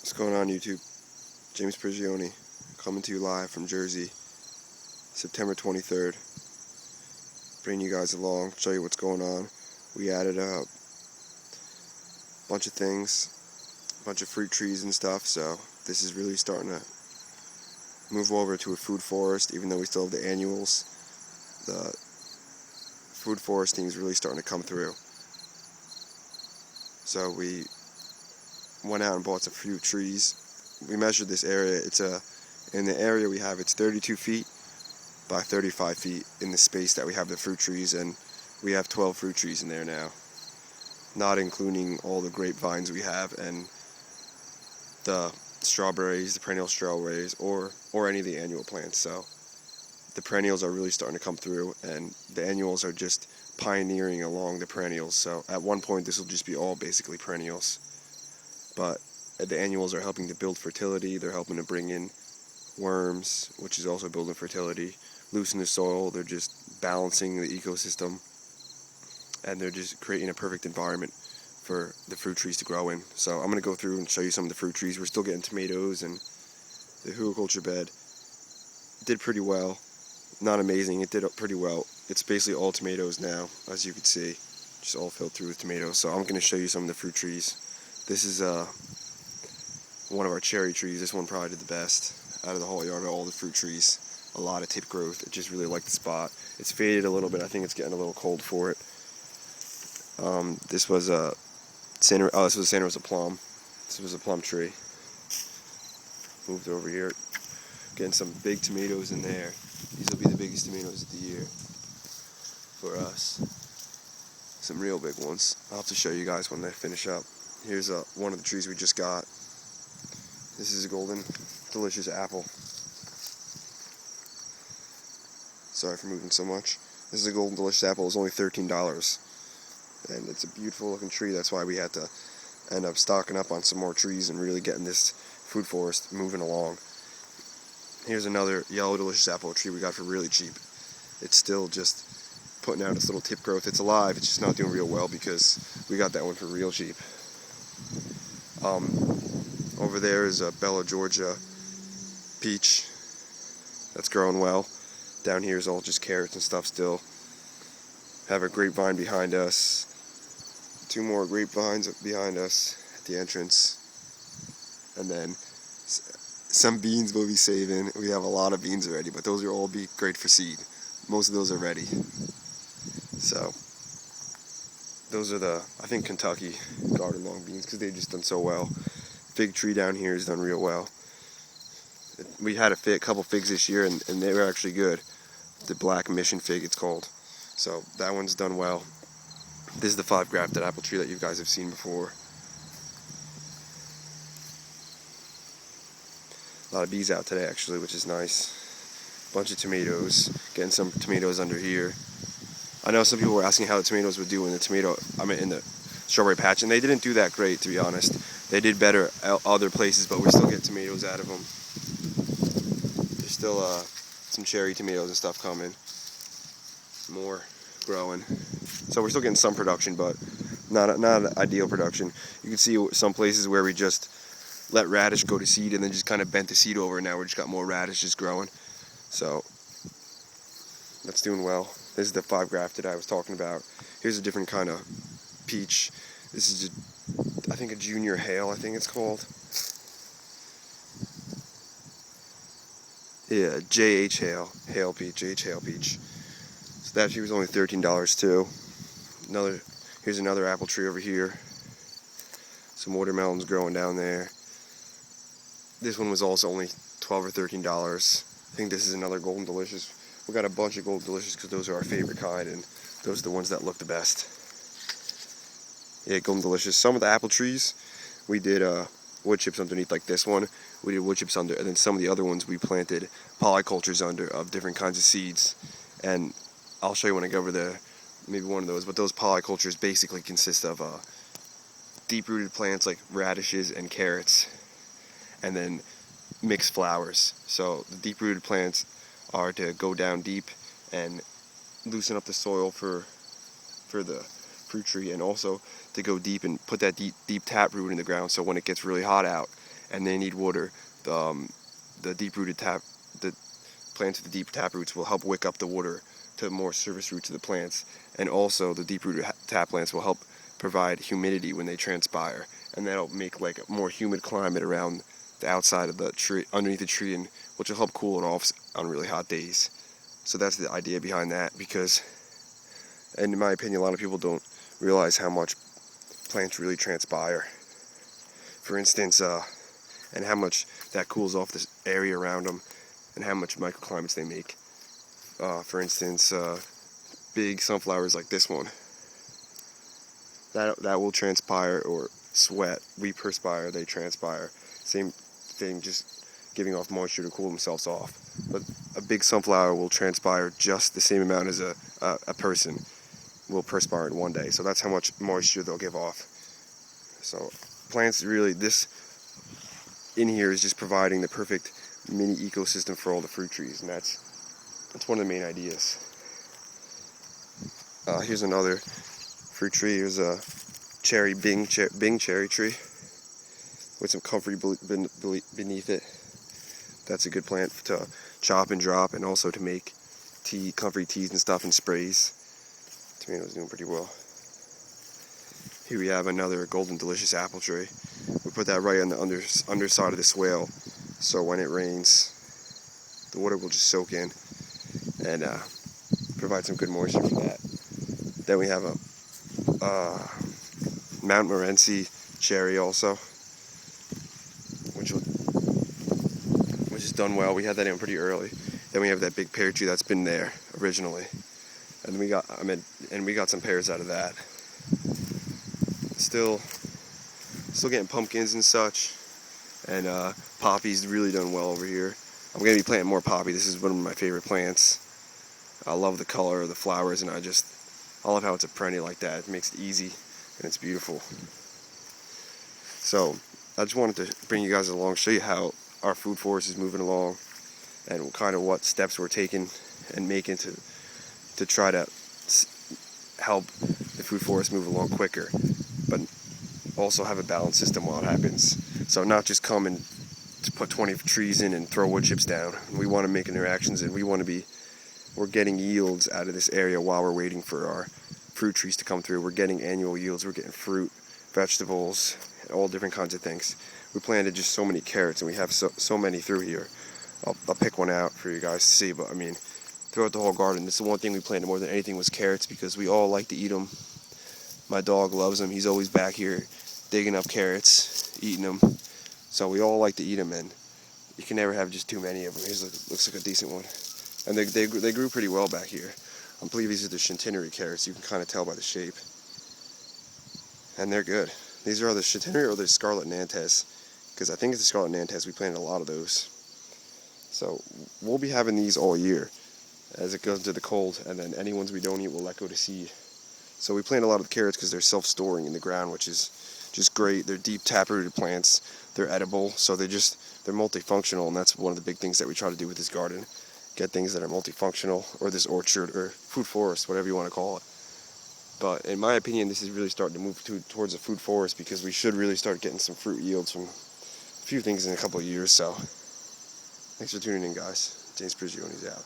What's going on, YouTube? James Prigioni coming to you live from Jersey, September 23rd. Bring you guys along, show you what's going on. We added a bunch of things, a bunch of fruit trees and stuff, so this is really starting to move over to a food forest, even though we still have the annuals. The food foresting is really starting to come through. So we went out and bought some fruit trees. We measured this area. In the area we have, it's 32 feet by 35 feet in the space that we have the fruit trees, and we have 12 fruit trees in there now, not including all the grapevines we have and the strawberries, the perennial strawberries, or any of the annual plants. So the perennials are really starting to come through, and the annuals are just pioneering along the perennials. So at one point this will just be all basically perennials, but the annuals are helping to build fertility. They're helping to bring in worms, which is also building fertility, loosen the soil. They're just balancing the ecosystem, and they're just creating a perfect environment for the fruit trees to grow in. So I'm going to go through and show you some of the fruit trees. We're still getting tomatoes, and the hugelkultur bed did pretty well. Not amazing, it did pretty well. It's basically all tomatoes now, as you can see, just all filled through with tomatoes. So I'm going to show you some of the fruit trees. This is one of our cherry trees. This one probably did the best out of the whole yard of all the fruit trees. A lot of tip growth. It just really liked the spot. It's faded a little bit. I think it's getting a little cold for it. This was a this was a Santa Rosa plum. This was a plum tree. Moved over here. Getting some big tomatoes in there. These will be the biggest tomatoes of the year for us. Some real big ones. I'll have to show you guys when they finish up. Here's one of the trees we just got. This is a golden delicious apple. Sorry for moving so much. This is a golden delicious apple. It was only $13, and it's a beautiful looking tree. That's why we had to end up stocking up on some more trees and really getting this food forest moving along. Here's another yellow delicious apple tree we got for really cheap. It's still just putting out its little tip growth. It's alive, it's just not doing real well because we got that one for real cheap. Over there is a Bella Georgia peach that's growing well. Down here is all just carrots and stuff still. Have a grapevine behind us. 2 more grapevines behind us at the entrance. And then some beans we'll be saving. We have a lot of beans already, but those will all be great for seed. Most of those are ready. So those are the, I think, Kentucky garden long beans, because they've just done so well. Fig tree down here has done real well. We had a couple figs this year, and they were actually good. The black mission fig, it's called. So that one's done well. This is the 5 grafted apple tree that you guys have seen before. A lot of bees out today, actually, which is nice. Bunch of tomatoes. Getting some tomatoes under here. I know some people were asking how the tomatoes would do in the strawberry patch, and they didn't do that great, to be honest. They did better other places, but we still get tomatoes out of them. There's still some cherry tomatoes and stuff coming. More growing. So we're still getting some production, but not an ideal production. You can see some places where we just let radish go to seed and then just kind of bent the seed over, and now we just got more radishes growing. So that's doing well. This is the 5 grafted I was talking about. Here's a different kind of peach. This is I think a junior hail, I think it's called. Yeah, JH Hale, Hale Peach, JH Hale Peach. So that tree was only $13 too. Here's another apple tree over here. Some watermelons growing down there. This one was also only $12 or $13. I think this is another golden delicious. We got a bunch of golden delicious because those are our favorite kind, and those are the ones that look the best. Yeah, golden delicious. Some of the apple trees we did wood chips underneath, like this one. We did wood chips under, and then some of the other ones we planted polycultures under of different kinds of seeds. And I'll show you when I go over there, maybe one of those. But those polycultures basically consist of deep-rooted plants like radishes and carrots, and then mixed flowers. So the deep-rooted plants are to go down deep and loosen up the soil for the fruit tree, and also to go deep and put that deep tap root in the ground, so when it gets really hot out and they need water, the plants with the deep tap roots will help wick up the water to more surface roots of the plants, and also the deep-rooted tap plants will help provide humidity when they transpire, and that'll make like a more humid climate around the outside of the tree, underneath the tree, and which will help cool it off on really hot days. So that's the idea behind that, because, and in my opinion, a lot of people don't realize how much plants really transpire. For instance, and how much that cools off this area around them, and how much microclimates they make. For instance, big sunflowers like this one, that will transpire or sweat. We perspire, they transpire. Same thing, just giving off moisture to cool themselves off. But a big sunflower will transpire just the same amount as a person will perspire in one day. So that's how much moisture they'll give off. So plants really, this in here is just providing the perfect mini ecosystem for all the fruit trees, and that's one of the main ideas. Here's another fruit tree. Here's a Bing cherry tree with some comfrey beneath it. That's a good plant to chop and drop, and also to make comfrey teas and stuff and sprays. Tomatoes doing pretty well. Here we have another golden delicious apple tree. We put that right on the underside of the swale, so when it rains, the water will just soak in and provide some good moisture from that. Then we have a Mount Morency cherry also, which is done well. We had that in pretty early. Then we have that big pear tree that's been there originally, and we got some pears out of that. Still getting pumpkins and such, and poppy's really done well over here. I'm gonna be planting more poppy. This is one of my favorite plants. I love the color of the flowers, and I love how it's a perennial like that. It makes it easy, and it's beautiful. So I just wanted to bring you guys along, show you how our food forest is moving along, and kind of what steps we're taking and making to try to help the food forest move along quicker, but also have a balanced system while it happens. So not just come and to put 20 trees in and throw wood chips down. We want to make interactions, and we're getting yields out of this area while we're waiting for our fruit trees to come through. We're getting annual yields. We're getting fruit, vegetables, all different kinds of things. We planted just so many carrots, and we have so many through here. I'll pick one out for you guys to see, but I mean, throughout the whole garden, this is the one thing we planted more than anything was carrots, because we all like to eat them. My dog loves them. He's always back here digging up carrots, eating them. So we all like to eat them, and you can never have just too many of them. Here's looks like a decent one. And they grew pretty well back here. I believe these are the centenary carrots. You can kind of tell by the shape. And they're good. These are the centenary or the scarlet nantes, because I think it's the scarlet nantes. We planted a lot of those. So we'll be having these all year as it goes into the cold, and then any ones we don't eat we'll let go to seed. So we plant a lot of the carrots because they're self-storing in the ground, which is just great. They're deep tap-rooted plants. They're edible, so they're multifunctional, and that's one of the big things that we try to do with this garden. Get things that are multifunctional, or this orchard, or food forest, whatever you want to call it. But in my opinion, this is really starting to move towards a food forest, because we should really start getting some fruit yields from a few things in a couple of years. So thanks for tuning in, guys. James Prigioni's out.